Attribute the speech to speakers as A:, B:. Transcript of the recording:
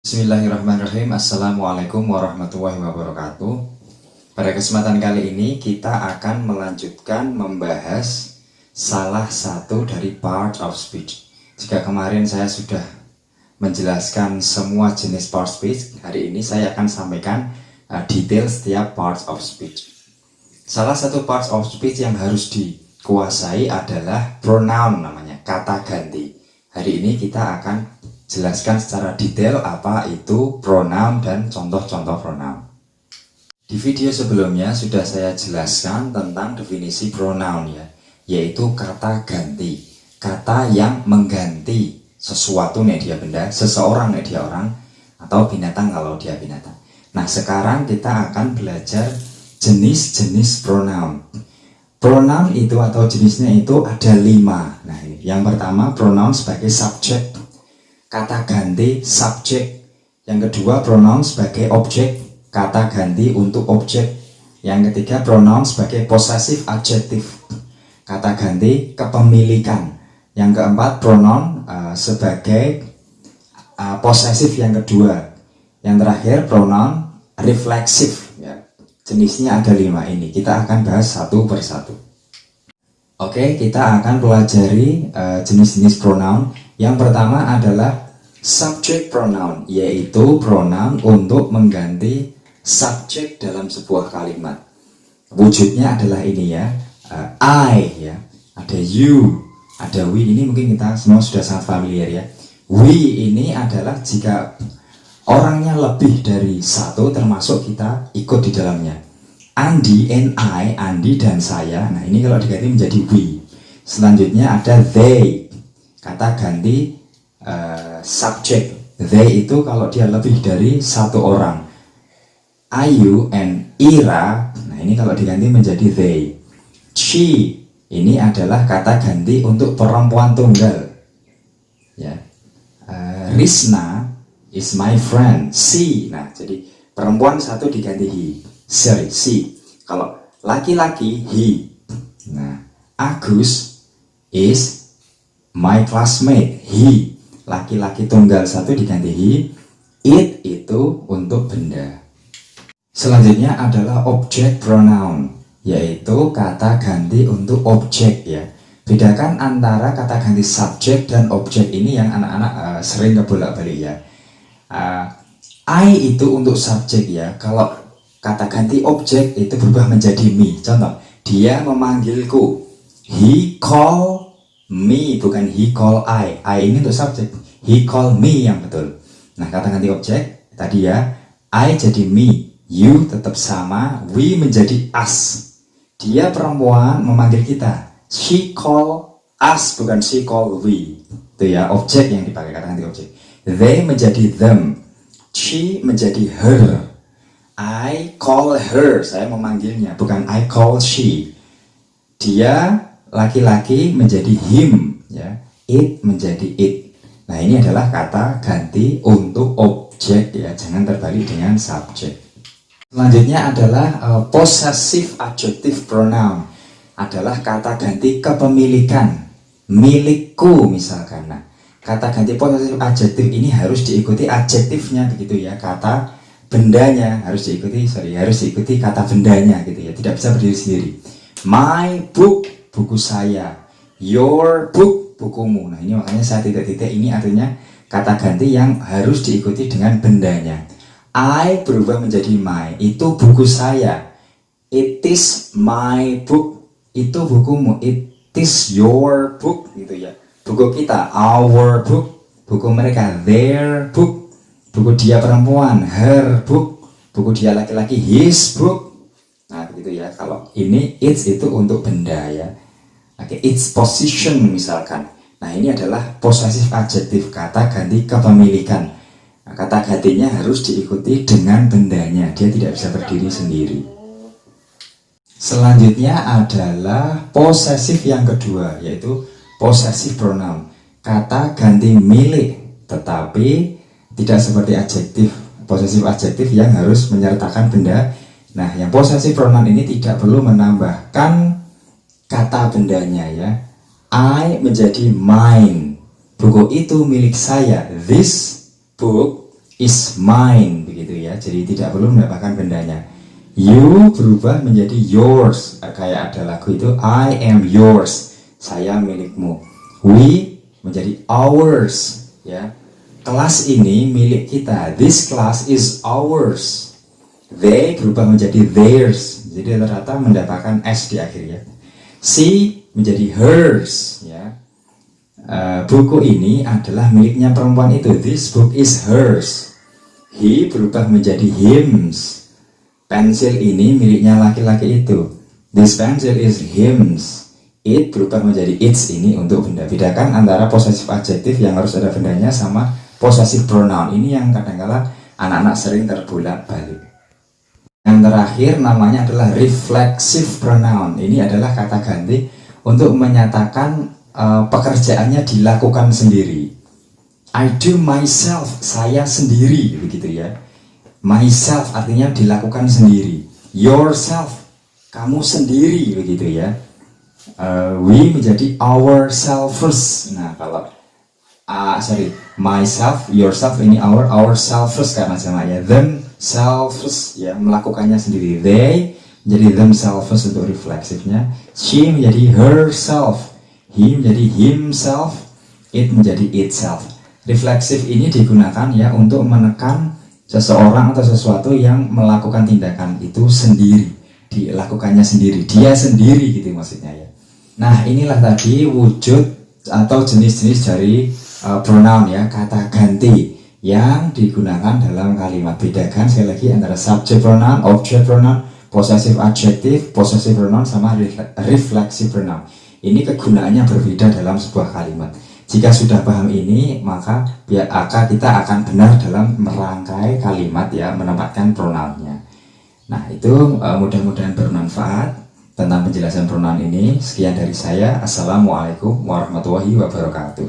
A: Bismillahirrahmanirrahim. Assalamualaikum warahmatullahi wabarakatuh. Pada kesempatan kali ini kita akan melanjutkan membahas salah satu dari part of speech. Jika kemarin saya sudah menjelaskan semua jenis part speech, hari ini saya akan sampaikan detail setiap part of speech. Salah satu part of speech yang harus dikuasai adalah pronoun, namanya kata ganti. Hari ini kita akan jelaskan secara detail apa itu pronoun dan contoh-contoh pronoun. Di video sebelumnya sudah saya jelaskan tentang definisi pronoun ya, yaitu kata ganti, kata yang mengganti sesuatu nih dia benda, seseorang nih dia orang, atau binatang kalau dia binatang. Nah sekarang kita akan belajar jenis-jenis pronoun. Pronoun itu atau jenisnya itu ada 5. Nah yang pertama pronoun sebagai subjek, kata ganti subjek. Yang kedua pronoun sebagai objek, kata ganti untuk objek. Yang ketiga pronoun sebagai possessive adjective, kata ganti kepemilikan. Yang keempat pronoun sebagai possessive yang kedua. Yang terakhir pronoun reflexive ya. Jenisnya ada 5 ini, kita akan bahas satu persatu. Oke, kita akan pelajari jenis-jenis pronoun. Yang pertama adalah subject pronoun, yaitu pronoun untuk mengganti subjek dalam sebuah kalimat. Wujudnya adalah ini ya, I ya, ada you, ada we. Ini mungkin kita semua sudah sangat familiar ya. We ini adalah jika orangnya lebih dari satu, termasuk kita ikut di dalamnya. Andi and I, Andi dan saya. Nah ini kalau diganti menjadi we. Selanjutnya ada they, kata ganti subject. They itu kalau dia lebih dari satu orang. Ayu and Ira, nah ini kalau diganti menjadi they. She ini adalah kata ganti untuk perempuan tunggal ya. Risna is my friend. She, nah jadi perempuan satu diganti he, sorry she. Kalau laki-laki he. Nah Agus is my classmate, he. Laki-laki tunggal satu diganti he. It itu untuk benda. Selanjutnya adalah object pronoun, yaitu kata ganti untuk objek ya. Bedakan antara kata ganti subjek dan objek ini yang anak-anak sering kebolak-balik ya. I itu untuk subjek ya. Kalau kata ganti objek itu berubah menjadi me. Contoh, dia memanggilku. He call me, bukan he call I. I ini untuk subjek, he call me yang betul. Nah kata ganti objek tadi ya, I jadi me, you tetap sama, we menjadi us. Dia perempuan memanggil kita, she call us, bukan she call we. Itu ya objek yang dipakai kata ganti objek. They menjadi them, she menjadi her. I call her, saya memanggilnya, bukan I call she. Dia laki-laki menjadi him ya, it menjadi it. Nah ini adalah kata ganti untuk objek ya, jangan terbalik dengan subjek. Selanjutnya adalah possessive adjective pronoun, adalah kata ganti kepemilikan, milikku misalkan. Nah kata ganti possessive adjective ini harus diikuti adjektifnya begitu ya, kata bendanya harus diikuti, harus diikuti kata bendanya gitu ya, tidak bisa berdiri sendiri. My book, buku saya. Your book, bukumu. Nah ini makanya saya titik-titik, ini artinya kata ganti yang harus diikuti dengan bendanya. I berubah menjadi my, itu buku saya. It is my book, itu bukumu. It is your book gitu ya, buku kita. Our book, buku mereka. Their book, buku dia perempuan. Her book, buku dia laki-laki. His book. Nah begitu ya, kalau ini its itu untuk benda ya. Oke, its position misalkan. Nah ini adalah possessive adjective, kata ganti kepemilikan. Nah, kata gantinya harus diikuti dengan bendanya, dia tidak bisa berdiri sendiri. Selanjutnya adalah possessive yang kedua, yaitu possessive pronoun, kata ganti milik, tetapi tidak seperti adjektif, possessive adjective yang harus menyertakan benda. Nah yang possessive pronoun ini tidak perlu menambahkan kata bendanya ya. I menjadi mine, buku itu milik saya. This book is mine, begitu ya. Jadi tidak perlu menambahkan bendanya. You berubah menjadi yours, kayak ada lagu itu, I am yours, saya milikmu. We menjadi ours, ya. Kelas ini milik kita, this class is ours. They berubah menjadi theirs, jadi ternyata mendapatkan s di akhirnya. She menjadi hers, ya. Buku ini adalah miliknya perempuan itu, this book is hers. He berubah menjadi hims. Pensil ini miliknya laki-laki itu, this pencil is hims. It berubah menjadi its, ini untuk benda. Bedakan antara possessive adjektif yang harus ada bendanya sama possessive pronoun. Ini yang kadang-kala anak-anak sering terbolak-balik. Yang terakhir namanya adalah reflexive pronoun. Ini adalah kata ganti untuk menyatakan pekerjaannya dilakukan sendiri. I do myself, saya sendiri, begitu ya. Myself artinya dilakukan sendiri. Yourself, kamu sendiri, begitu ya. We menjadi ourselves. Nah, kalau myself, yourself, ini ourselves karena jamaknya. Themselves, ya, melakukannya sendiri. They menjadi themselves untuk refleksifnya. She menjadi herself. He menjadi himself. It menjadi itself. Refleksif ini digunakan ya untuk menekan seseorang atau sesuatu yang melakukan tindakan itu sendiri, dilakukannya sendiri, dia sendiri gitu maksudnya ya. Nah, inilah tadi wujud atau jenis-jenis dari pronoun ya, kata ganti yang digunakan dalam kalimat. Bedakan sekali lagi antara subject pronoun, object pronoun, possessive adjective, possessive pronoun sama reflexive pronoun. Ini kegunaannya berbeda dalam sebuah kalimat. Jika sudah paham ini, maka kita akan benar dalam merangkai kalimat ya, menempatkan pronounnya. Nah, itu mudah-mudahan bermanfaat tentang penjelasan pronoun ini. Sekian dari saya. Assalamualaikum warahmatullahi wabarakatuh.